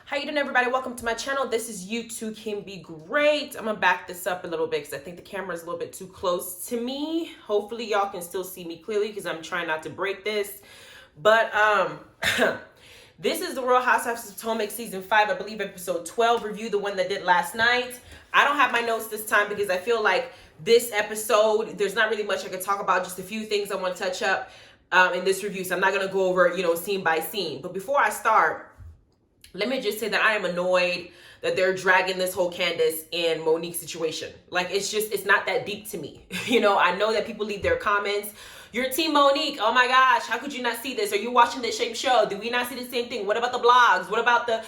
How you doing, everybody? Welcome to my channel. This is You Too Can Be Great. I'm gonna back this up a little bit because I think the camera is a little bit too close to me. Hopefully y'all can still see me clearly because I'm trying not to break this. But this is the Real Housewives of Potomac season 5, I believe episode 12 review, the one that did last night. I don't have my notes this time because I feel like this episode, there's not really much I could talk about, just a few things I want to touch up in this review. So I'm not gonna go over, scene by scene. But before I start, let me just say that I am annoyed that they're dragging this whole Candiace and Monique situation. Like, it's not that deep to me. I know that people leave their comments. You're Team Monique. Oh my gosh, how could you not see this? Are you watching this same show? Do we not see the same thing? What about the blogs? What about the,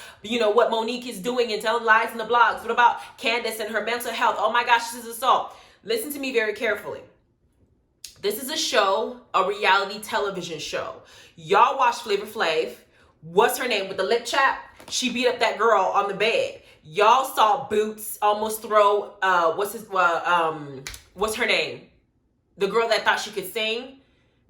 what Monique is doing and telling lies in the blogs? What about Candiace and her mental health? Oh my gosh, this is assault. Listen to me very carefully. This is a show, a reality television show. Y'all watch Flavor Flav. What's her name with the lip chap? She beat up that girl on the bed. Y'all saw Boots almost throw what's her name? The girl that thought she could sing,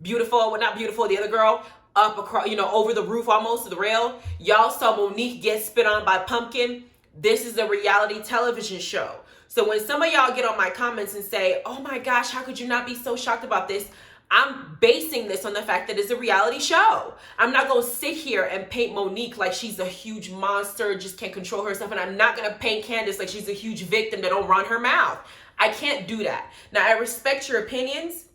beautiful, well, not beautiful, the other girl, up across, over the roof almost to the rail. Y'all saw Monique get spit on by Pumpkin. This is a reality television show. So when some of y'all get on my comments and say, oh my gosh, how could you not be so shocked about this? I'm basing this on the fact that it's a reality show. I'm not going to sit here and paint Monique like she's a huge monster, just can't control herself. And I'm not going to paint Candiace like she's a huge victim that don't run her mouth. I can't do that. Now, I respect your opinions,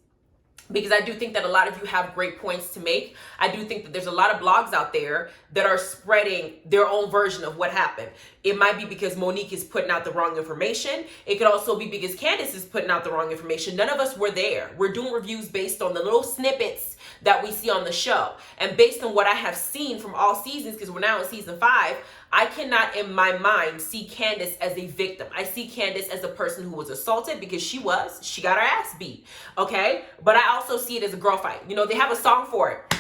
because I do think that a lot of you have great points to make. I do think that there's a lot of blogs out there that are spreading their own version of what happened. It might be because Monique is putting out the wrong information. It could also be because Candiace is putting out the wrong information. None of us were there. We're doing reviews based on the little snippets that we see on the show. And based on what I have seen from all seasons, because we're now in season 5, I cannot in my mind see Candiace as a victim. I see Candiace as a person who was assaulted, because she got her ass beat, okay? But I also see it as a girl fight. They have a song for it.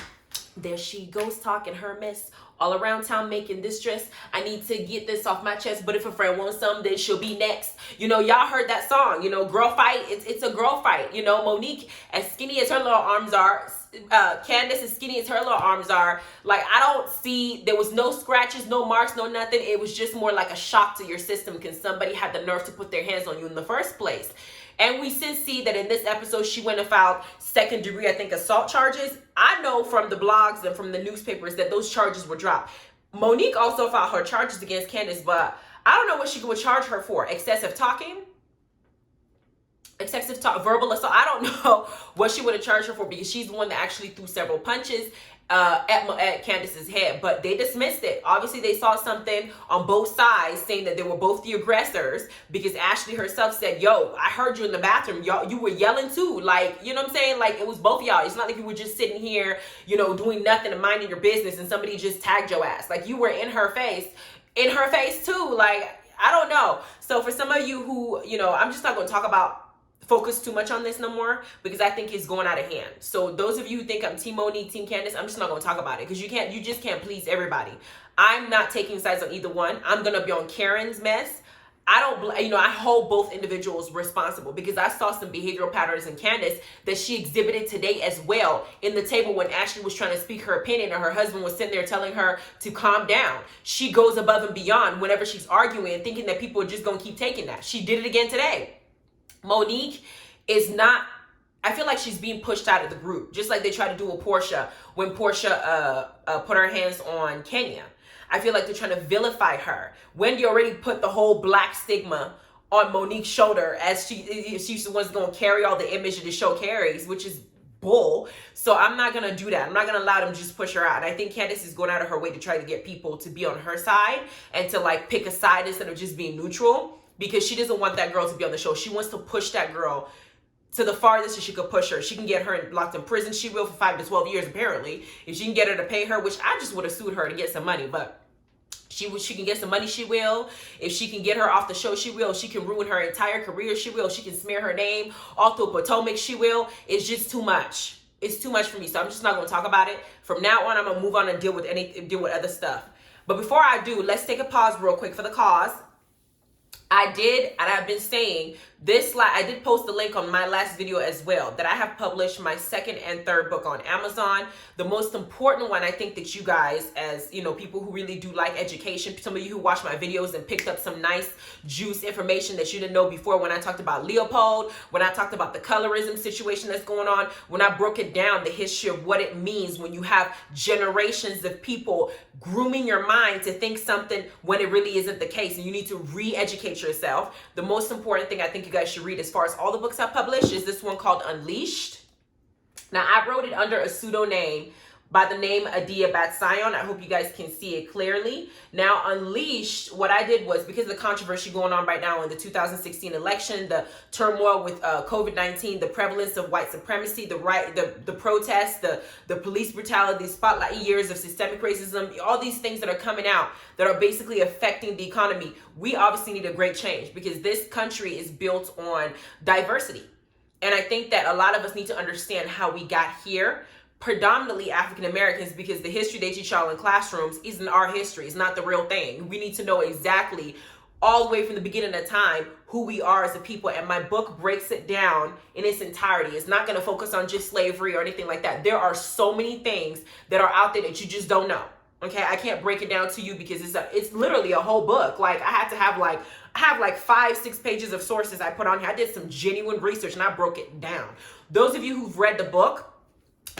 There she goes talking her mess all around town making this dress. I need to get this off my chest, but if a friend wants some, then she'll be next. Y'all heard that song, girl fight. It's a girl fight. Monique, as skinny as her little arms are, Candiace, as skinny as her little arms are, like, I don't see, there was no scratches, no marks, no nothing. It was just more like a shock to your system because somebody had the nerve to put their hands on you in the first place. And we since see that in this episode, she went and filed second-degree, I think, assault charges. I know from the blogs and from the newspapers that those charges were dropped. Monique also filed her charges against Candiace, but I don't know what she would charge her for. Excessive talking? Excessive talk, verbal assault. I don't know what she would have charged her for, because she's the one that actually threw several punches at Candiace's head, but they dismissed it. Obviously, they saw something on both sides saying that they were both the aggressors, because Ashley herself said, yo, I heard you in the bathroom. Y'all, you were yelling too. Like, you know what I'm saying? Like, it was both of y'all. It's not like you were just sitting here, doing nothing and minding your business and somebody just tagged your ass. Like, you were in her face too. Like, I don't know. So for some of you who, I'm just not going to focus too much on this no more, because I think it's going out of hand. So those of you who think I'm Team Monique, Team Candiace, I'm just not going to talk about it, because you just can't please everybody. I'm not taking sides on either one. I'm going to be on Karen's mess. I hold both individuals responsible, because I saw some behavioral patterns in Candiace that she exhibited today as well in the table when Ashley was trying to speak her opinion and her husband was sitting there telling her to calm down. She goes above and beyond whenever she's arguing and thinking that people are just going to keep taking that. She did it again today. Monique is not, I feel like she's being pushed out of the group, just like they tried to do with Portia when Portia put her hands on Kenya. I feel like they're trying to vilify her. Wendy already put the whole black stigma on Monique's shoulder, as she's the one's going to carry all the image that the show carries, which is bull. So I'm not going to do that. I'm not going to allow them to just push her out. And I think Candiace is going out of her way to try to get people to be on her side and to, like, pick a side instead of just being neutral, because she doesn't want that girl to be on the show. She wants to push that girl to the farthest that she could push her. She can get her locked in prison. She will for 5 to 12 years, apparently. If she can get her to pay her, which I just would have sued her to get some money, but she can get some money, she will. If she can get her off the show, she will. If she can ruin her entire career, she will. If she can smear her name all through Potomac, she will. It's just too much. It's too much for me, so I'm just not going to talk about it. From now on, I'm going to move on and deal with other stuff. But before I do, let's take a pause real quick for the cause. I did, and I've been saying this, I did post the link on my last video as well, that I have published my second and third book on Amazon. The most important one, I think that you guys, as you know, people who really do like education, some of you who watch my videos and picked up some nice juice information that you didn't know before, when I talked about Leopold, when I talked about the colorism situation that's going on, when I broke it down, the history of what it means when you have generations of people grooming your mind to think something when it really isn't the case, and you need to re-educate yourself. The most important thing I think you guys should read, as far as all the books I published, is this one called Unleashed. Now, I wrote it under a pseudonym by the name Adiya BatTziyon. I hope you guys can see it clearly. Now, Unleashed, what I did was, because of the controversy going on right now in the 2016 election, the turmoil with COVID-19, the prevalence of white supremacy, the protests, the police brutality, spotlight years of systemic racism, all these things that are coming out that are basically affecting the economy. We obviously need a great change, because this country is built on diversity. And I think that a lot of us need to understand how we got here, predominantly African Americans, because the history they teach y'all in classrooms isn't our history. It's not the real thing. We need to know exactly, all the way from the beginning of time, who we are as a people. And my book breaks it down in its entirety. It's not going to focus on just slavery or anything like that. There are so many things that are out there that you just don't know. Okay, I can't break it down to you because it's literally a whole book. Like, I had to have like 5-6 pages of sources I put on here. I did some genuine research and I broke it down. Those of you who've read the book,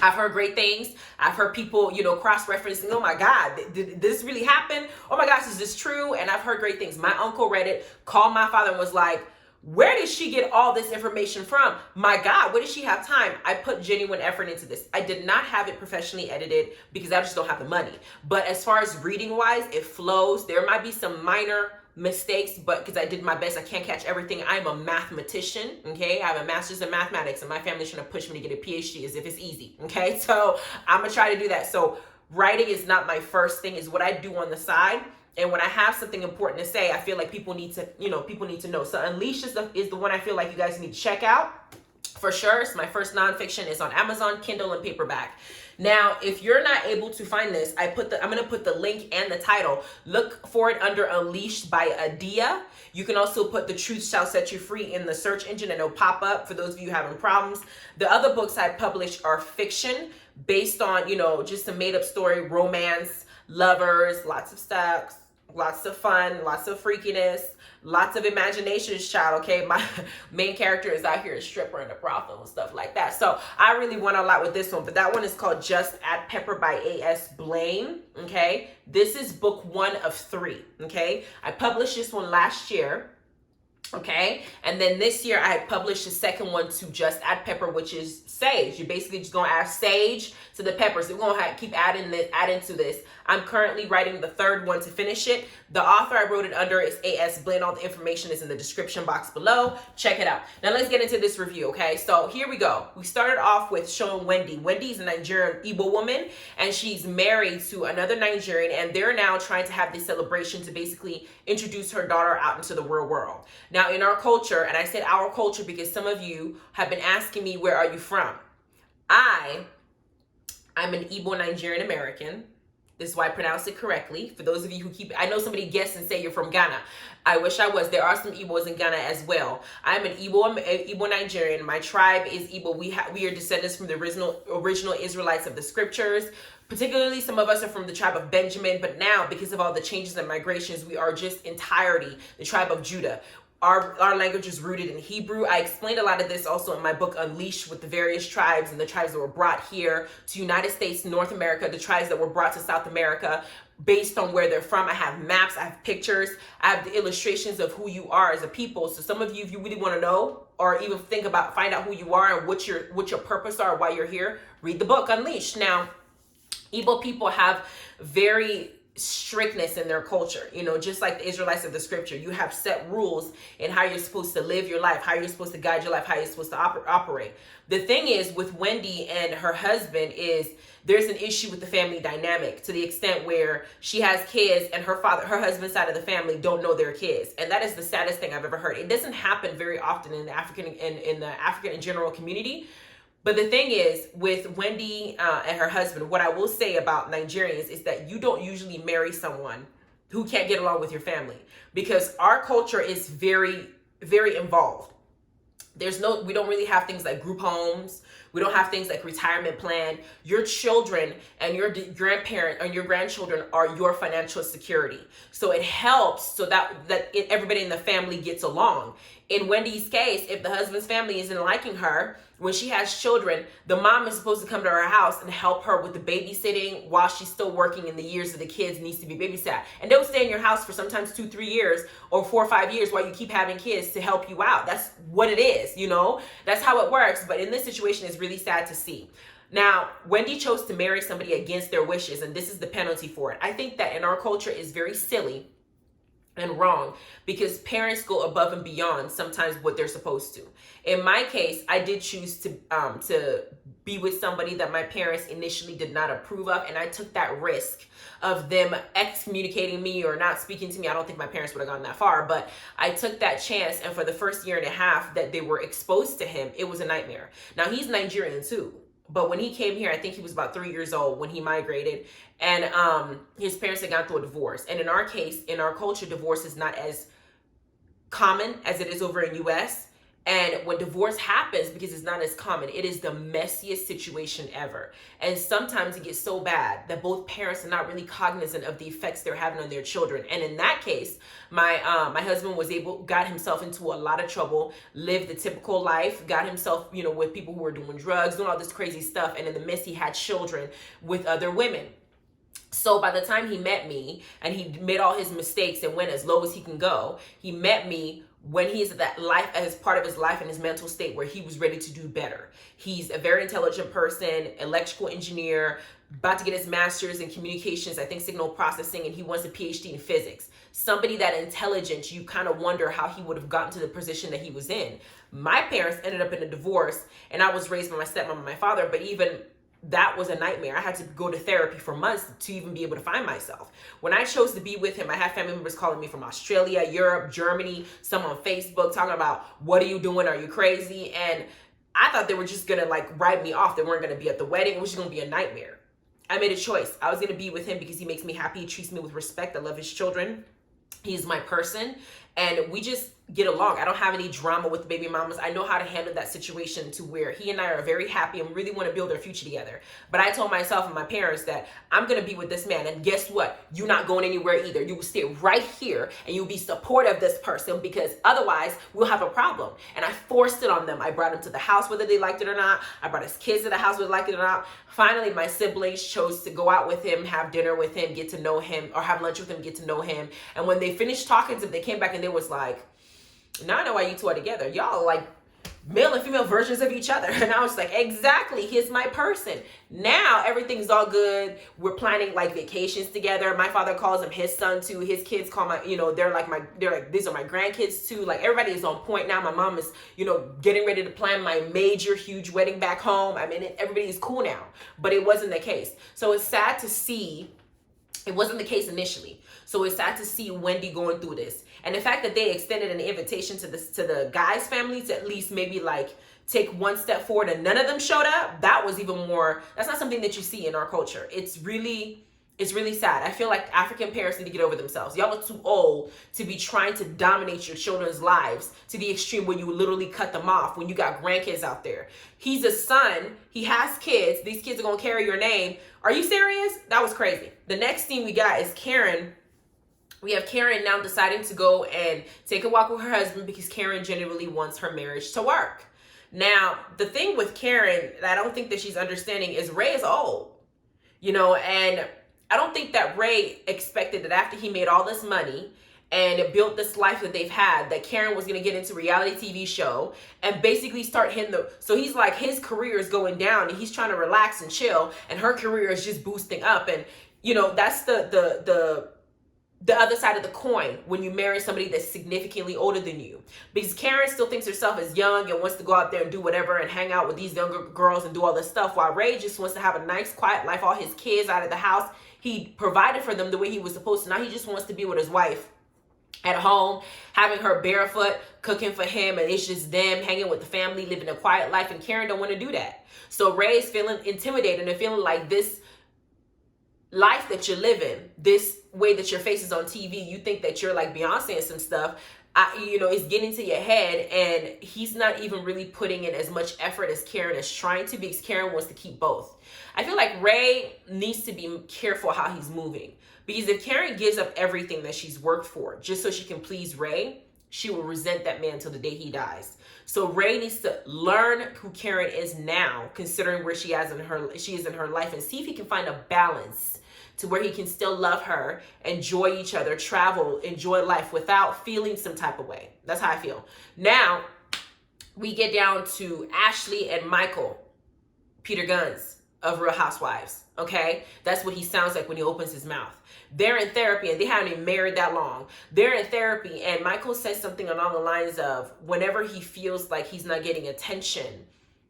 I've heard great things. I've heard people, you know, cross-referencing, oh my God, did this really happen? Oh my gosh, is this true? And I've heard great things. My uncle read it, called my father and was like, where did she get all this information from? My God, where did she have time? I put genuine effort into this. I did not have it professionally edited because I just don't have the money. But as far as reading wise, it flows. There might be some minor mistakes, but because I did my best, I can't catch everything. I'm a mathematician, okay? I have a master's in mathematics, and my family's trying to push me to get a PhD as if it's easy, okay? So I'm gonna try to do that. So writing is not my first thing, is what I do on the side. And when I have something important to say, I feel like people need to, you know, people need to know. So Unleashed is the one I feel like you guys need to check out for sure. It's my first nonfiction. It's on Amazon, Kindle, and paperback. Now, if you're not able to find this, I'm going to put the link and the title. Look for it under Unleashed by Adiya. You can also put The Truth Shall Set You Free in the search engine and it'll pop up for those of you having problems. The other books I published are fiction based on, you know, just a made up story, romance, lovers, lots of sex, lots of fun, lots of freakiness, lots of imaginations, child, okay? My main character is out here a stripper in a brothel and stuff like that. So I really went a lot with this one, but that one is called Just Add Pepper by A.S. Blaine, okay? This is book 1 of 3, okay? I published this one last year, okay? And then this year I had published the second one to Just Add Pepper, which is sage. You're basically just gonna add sage to the peppers. We're gonna keep adding to this. I'm currently writing the third one to finish it. The author I wrote it under is A.S. Blaine. All the information is in the description box below. Check it out. Now let's get into this review, okay? So here we go. We started off with showing Wendy. Wendy's a Nigerian Igbo woman, and she's married to another Nigerian, and they're now trying to have this celebration to basically introduce her daughter out into the real world. Now in our culture, and I said our culture because some of you have been asking me, where are you from? I'm an Igbo Nigerian American. This is why I pronounce it correctly. For those of you who I know somebody guess and say you're from Ghana. I wish I was. There are some Igbos in Ghana as well. I'm an Igbo Nigerian. My tribe is Igbo. We are descendants from the original Israelites of the scriptures. Particularly, some of us are from the tribe of Benjamin, but now, because of all the changes and migrations, we are just entirety the tribe of Judah. Our language is rooted in Hebrew. I explained a lot of this also in my book, Unleashed, with the various tribes and the tribes that were brought here to United States, North America, the tribes that were brought to South America based on where they're from. I have maps, I have pictures, I have the illustrations of who you are as a people. So some of you, if you really want to know or even find out who you are and what your purpose are, why you're here, read the book, Unleashed. Now, Igbo people have very strictness in their culture, you know, just like the Israelites of the scripture. You have set rules in how you're supposed to live your life, how you're supposed to guide your life, how you're supposed to operate. The thing is with Wendy and her husband is there's an issue with the family dynamic to the extent where she has kids and her husband's side of the family don't know their kids. And that is the saddest thing I've ever heard. It doesn't happen very often in the African and general community. But the thing is, with Wendy and her husband, what I will say about Nigerians is that you don't usually marry someone who can't get along with your family, because our culture is very, very involved. We don't really have things like group homes. We don't have things like retirement plan. Your children and your grandparent and your grandchildren are your financial security. So it helps so that everybody in the family gets along. In Wendy's case, if the husband's family isn't liking her, when she has children, the mom is supposed to come to her house and help her with the babysitting while she's still working, in the years that the kids needs to be babysat. And they'll stay in your house for sometimes 2-3 years or 4 or 5 years while you keep having kids to help you out. That's what it is, you know? That's how it works. But in this situation, it's really sad to see. Now, Wendy chose to marry somebody against their wishes, and this is the penalty for it. I think that in our culture is very silly and wrong, because parents go above and beyond sometimes what they're supposed to. In my case, I did choose to be with somebody that my parents initially did not approve of, and I took that risk of them excommunicating me or not speaking to me. I don't think my parents would have gone that far, but I took that chance, and for the first year and a half that they were exposed to him, it was a nightmare. Now, he's Nigerian too. But when he came here, I think he was about 3 years old when he migrated, and his parents had gone through a divorce. And in our case, in our culture, divorce is not as common as it is over in US. And when divorce happens, because it's not as common, it is the messiest situation ever. And sometimes it gets so bad that both parents are not really cognizant of the effects they're having on their children. And in that case, my husband got himself into a lot of trouble, lived the typical life, got himself, with people who were doing drugs, doing all this crazy stuff. And in the midst, he had children with other women. So by the time he met me and he made all his mistakes and went as low as he can go, he met me when he's at that life, as part of his life and his mental state where he was ready to do better. He's a very intelligent person, electrical engineer, about to get his master's in communications, I think signal processing, and he wants a PhD in physics. Somebody that intelligent, you kind of wonder how he would have gotten to the position that he was in. My parents ended up in a divorce, and I was raised by my stepmom and my father, but even that was a nightmare. I had to go to therapy for months to even be able to find myself. When I chose to be with him, I had family members calling me from Australia, Europe, Germany, some on Facebook talking about, what are you doing? Are you crazy? And I thought they were just going to write me off. They weren't going to be at the wedding. It was just going to be a nightmare. I made a choice. I was going to be with him because he makes me happy. He treats me with respect. I love his children. He's my person. And we just get along. I don't have any drama with the baby mamas. I know how to handle that situation to where he and I are very happy and really want to build our future together. But I told myself and my parents that I'm going to be with this man. And guess what? You're not going anywhere either. You will stay right here and you'll be supportive of this person, because otherwise we'll have a problem. And I forced it on them. I brought him to the house whether they liked it or not. I brought his kids to the house whether they liked it or not. Finally, my siblings chose to go out with him, have dinner with him, get to know him, or have lunch with him, get to know him. And when they finished talking to him, they came back and they was like, now I know why you two are together. Y'all are like male and female versions of each other. And I was like, exactly, he's my person. Now everything's all good. We're planning vacations together. My father calls him his son too. His kids call they're like these are my grandkids too. Everybody is on point now. My mom is, getting ready to plan my major, huge wedding back home. I mean, everybody is cool now, but it wasn't the case. So it's sad to see. It wasn't the case initially. So it's sad to see Wendy going through this. And the fact that they extended an invitation to the guy's family to at least maybe take one step forward and none of them showed up, that was even more, that's not something that you see in our culture. It's really sad. I feel like African parents need to get over themselves. Y'all are too old to be trying to dominate your children's lives to the extreme where you literally cut them off when you got grandkids out there. He's a son. He has kids. These kids are going to carry your name. Are you serious? That was crazy. The next thing we got is Karen. We have Karen now deciding to go and take a walk with her husband because Karen genuinely wants her marriage to work. Now, the thing with Karen that I don't think that she's understanding is Ray is old, and I don't think that Ray expected that after he made all this money and built this life that they've had, that Karen was going to get into a reality TV show and basically start hitting so he's like, his career is going down and he's trying to relax and chill, and her career is just boosting up. And, that's the other side of the coin when you marry somebody that's significantly older than you. Because Karen still thinks herself as young and wants to go out there and do whatever and hang out with these younger girls and do all this stuff, while Ray just wants to have a nice, quiet life, all his kids out of the house. He provided for them the way he was supposed to. Now he just wants to be with his wife at home, having her barefoot, cooking for him, and it's just them hanging with the family, living a quiet life, and Karen don't want to do that. So Ray is feeling intimidated and feeling like this life that you're living, this way that your face is on TV, you think that you're like Beyonce and some stuff, it's getting to your head, and he's not even really putting in as much effort as Karen is trying to, because Karen wants to keep both. I feel like Ray needs to be careful how he's moving, because if Karen gives up everything that she's worked for just so she can please Ray, she will resent that man till the day he dies. So Ray needs to learn who Karen is now, considering where she is in her life, and see if he can find a balance to where he can still love her, enjoy each other, travel, enjoy life without feeling some type of way. That's how I feel. Now, we get down to Ashley and Michael, Peter Guns of Real Housewives, okay? That's what he sounds like when he opens his mouth. They're in therapy, and they haven't even married that long. They're in therapy, and Michael says something along the lines of, whenever he feels like he's not getting attention,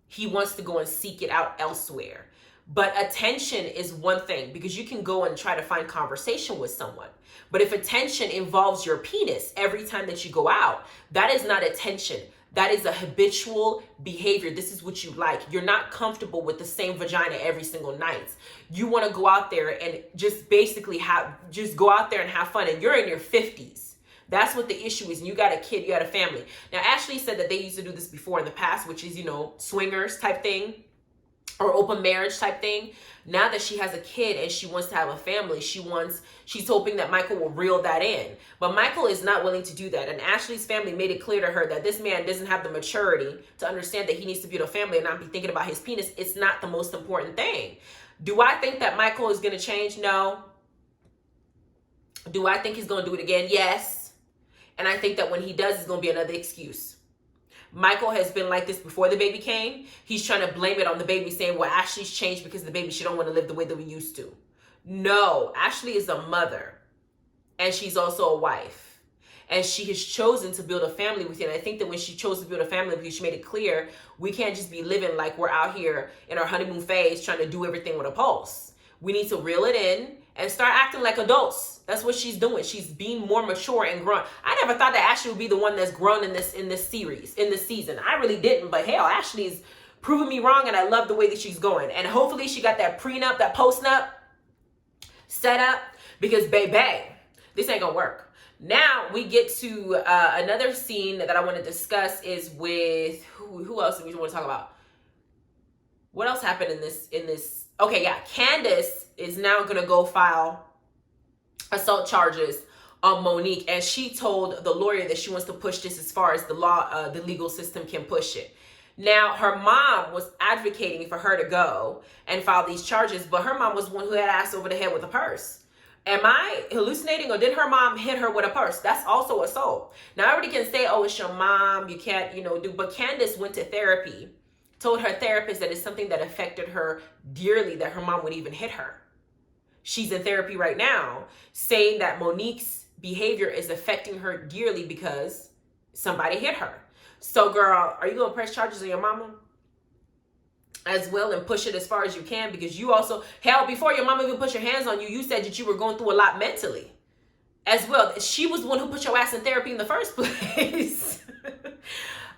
he wants to go and seek it out elsewhere. But attention is one thing, because you can go and try to find conversation with someone. But if attention involves your penis every time that you go out, that is not attention. That is a habitual behavior. This is what you like. You're not comfortable with the same vagina every single night. You want to go out there and just basically go out there and have fun. And you're in your 50s. That's what the issue is. And you got a kid, you got a family. Now, Ashley said that they used to do this before in the past, which is, swingers type thing, or open marriage type thing. Now that she has a kid and she wants to have a family, she's hoping that Michael will reel that in. But Michael is not willing to do that. And Ashley's family made it clear to her that this man doesn't have the maturity to understand that he needs to build a family and not be thinking about his penis. It's not the most important thing. Do I think that Michael is going to change? No. Do I think he's going to do it again? Yes. And I think that when he does, it's going to be another excuse. Michael has been like this before the baby came. He's trying to blame it on the baby, saying, well, Ashley's changed because of the baby. She don't want to live the way that we used to. No, Ashley is a mother, and she's also a wife. And she has chosen to build a family with you. And I think that when she chose to build a family with you, she made it clear, we can't just be living like we're out here in our honeymoon phase trying to do everything with a pulse. We need to reel it in and start acting like adults. That's what she's doing. She's being more mature and grown. I never thought that Ashley would be the one that's grown in this season. I really didn't. But hell, Ashley's proving me wrong, and I love the way that she's going. And hopefully she got that prenup, that postnup set up, because baby, this ain't gonna work. Now we get to another scene that I want to discuss is with who else do we want to talk about? What else happened in this? Okay, yeah, Candiace is now gonna go file assault charges on Monique, and she told the lawyer that she wants to push this as far as the legal system can push it. Now, her mom was advocating for her to go and file these charges, but her mom was one who had ass over the head with a purse. Am I hallucinating, or did her mom hit her with a purse? That's also assault. Now, everybody can say, oh, it's your mom, you can't, but Candiace went to therapy, told her therapist that it's something that affected her dearly, that her mom would even hit her. She's in therapy right now, saying that Monique's behavior is affecting her dearly because somebody hit her. So, girl, are you going to press charges on your mama as well and push it as far as you can? Because you also, hell, before your mama even put your hands on you, you said that you were going through a lot mentally as well. She was the one who put your ass in therapy in the first place.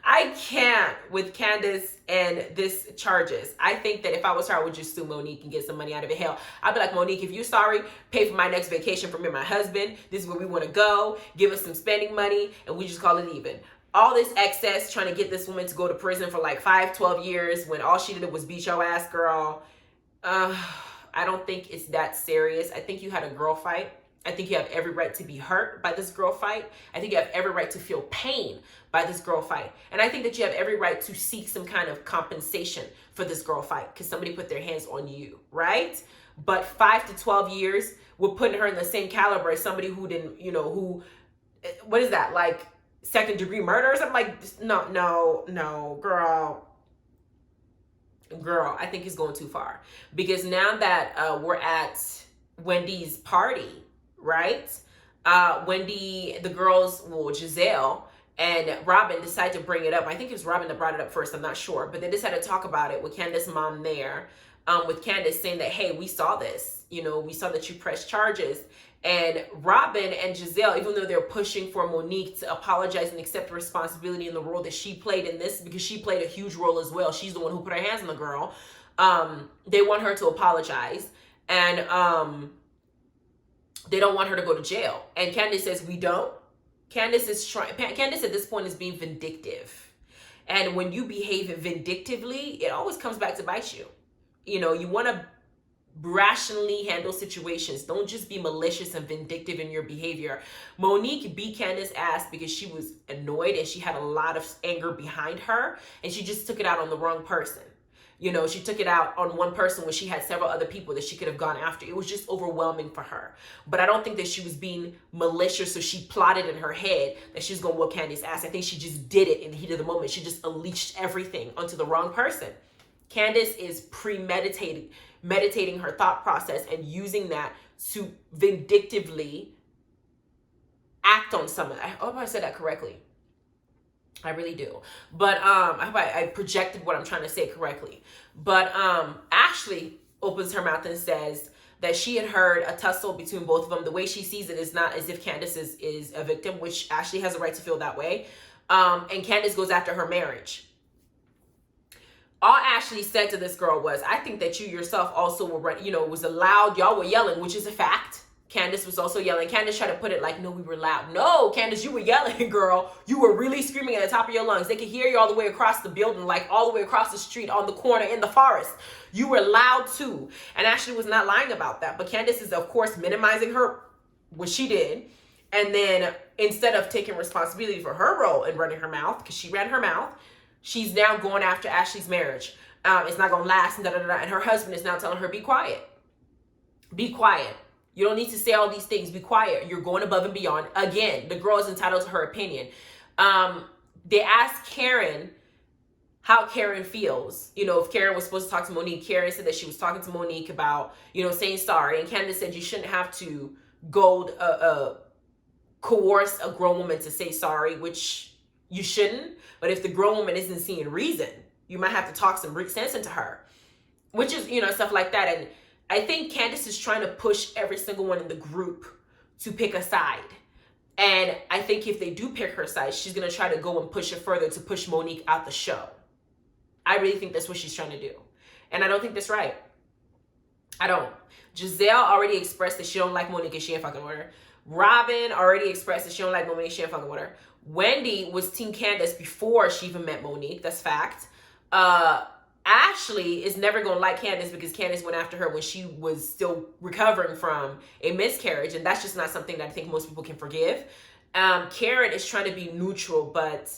I can't with Candiace and this charges. I think that if I was her, I would just sue Monique and get some money out of it. Hell, I'd be like, Monique, if you're sorry, pay for my next vacation for me and my husband. This is where we want to go. Give us some spending money, and we just call it even. All this excess trying to get this woman to go to prison for like 12 years when all she did was beat your ass, girl. I don't think it's that serious. I think you had a girl fight. I think you have every right to be hurt by this girl fight. I think you have every right to feel pain by this girl fight. And I think that you have every right to seek some kind of compensation for this girl fight because somebody put their hands on you, right? But 5 to 12 years, we're putting her in the same caliber as somebody who didn't, what is that? Like second degree murder or something? Like, no, girl, I think it's going too far. Because now that we're at Wendy's party, right? Wendy, the girls, Giselle and Robin decided to bring it up. I think it was Robin that brought it up first. I'm not sure. But they decided to talk about it with Candiace's mom there. With Candiace saying that, hey, we saw this. We saw that you pressed charges. And Robin and Giselle, even though they're pushing for Monique to apologize and accept responsibility in the role that she played in this, because she played a huge role as well. She's the one who put her hands on the girl. They want her to apologize. And they don't want her to go to jail. And Candiace says, we don't. Candiace at this point is being vindictive. And when you behave vindictively, it always comes back to bite you. You know, you want to rationally handle situations. Don't just be malicious and vindictive in your behavior. Monique beat Candiace's ass because she was annoyed and she had a lot of anger behind her, and she just took it out on the wrong person. You know, she took it out on one person when she had several other people that she could have gone after. It was just overwhelming for her. But I don't think that she was being malicious, so she plotted in her head that she was going to whoop Candiace's ass. I think she just did it in the heat of the moment. She just unleashed everything onto the wrong person. Candiace is meditating her thought process and using that to vindictively act on someone. I hope I said that correctly. I really do. But I hope I projected what I'm trying to say correctly. But Ashley opens her mouth and says that she had heard a tussle between both of them. The way she sees it is not as if Candiace is a victim, which Ashley has a right to feel that way. And Candiace goes after her marriage. All Ashley said to this girl was, I think that you yourself also were, you know, it was a loud, y'all were yelling, which is a fact. Candiace was also yelling. Candiace tried to put it like, no, we were loud. No, Candiace, you were yelling, girl. You were really screaming at the top of your lungs. They could hear you all the way across the building, like all the way across the street, on the corner, in the forest. You were loud too. And Ashley was not lying about that. But Candiace is, of course, minimizing what she did. And then instead of taking responsibility for her role in running her mouth, because she ran her mouth, she's now going after Ashley's marriage. It's not going to last, and And her husband is now telling her, be quiet. Be quiet. You don't need to say all these things. Be quiet. You're going above and beyond. Again, the girl is entitled to her opinion. They asked Karen how Karen feels. You know, if Karen was supposed to talk to Monique, Karen said that she was talking to Monique about, you know, saying sorry. And Candiace said you shouldn't have to coerce a grown woman to say sorry, which you shouldn't. But if the grown woman isn't seeing reason, you might have to talk some sense into her, which is, you know, stuff like that. And I think Candiace is trying to push every single one in the group to pick a side. And I think if they do pick her side, she's going to try to go and push it further to push Monique out the show. I really think that's what she's trying to do. And I don't think that's right. I don't. Giselle already expressed that she don't like Monique and she ain't fucking with her. Robin already expressed that she don't like Monique and she ain't fucking with her. Wendy was Team Candiace before she even met Monique. That's fact. Ashley is never going to like Candiace because Candiace went after her when she was still recovering from a miscarriage. And that's just not something that I think most people can forgive. Karen is trying to be neutral, but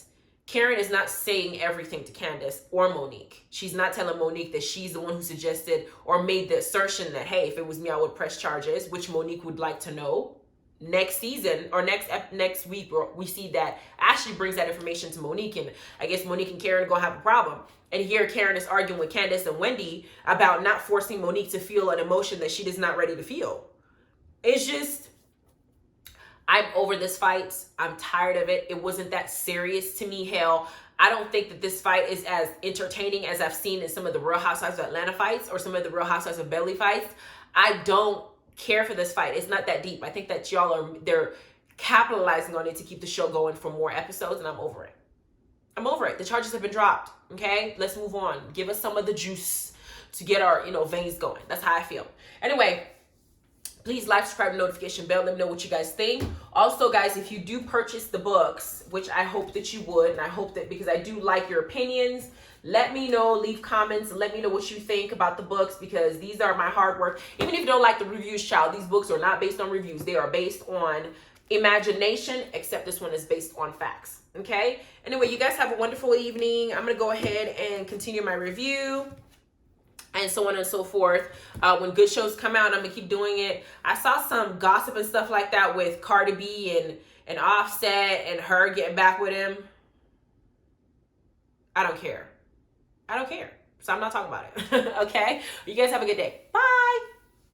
Karen is not saying everything to Candiace or Monique. She's not telling Monique that she's the one who suggested or made the assertion that, hey, if it was me, I would press charges, which Monique would like to know. Next season or next week, we see that Ashley brings that information to Monique, and I guess Monique and Karen are gonna have a problem. And here Karen is arguing with Candiace and Wendy about not forcing Monique to feel an emotion that she is not ready to feel. It's just, I'm over this fight. I'm tired of it. It wasn't that serious to me. Hell, I don't think that this fight is as entertaining as I've seen in some of the Real Housewives of Atlanta fights or some of the Real Housewives of Beverly fights. I don't care for this fight. It's not that deep. I think that they're capitalizing on it to keep the show going for more episodes, and I'm over it. I'm over it. The charges have been dropped. Okay, let's move on. Give us some of the juice to get our, you know, veins going. That's how I feel. Anyway, please like, subscribe, notification bell. Let me know what you guys think. Also, guys, if you do purchase the books, which I hope that you would, and I hope that because I do like your opinions, let me know, leave comments, and let me know what you think about the books, because these are my hard work. Even if you don't like the reviews, child, these books are not based on reviews. They are based on imagination, except this one is based on facts. Okay? Anyway, you guys have a wonderful evening. I'm going to go ahead and continue my review and so on and so forth. When good shows come out, I'm going to keep doing it. I saw some gossip and stuff like that with Cardi B and Offset and her getting back with him. I don't care. I don't care. So I'm not talking about it. Okay? You guys have a good day. Bye.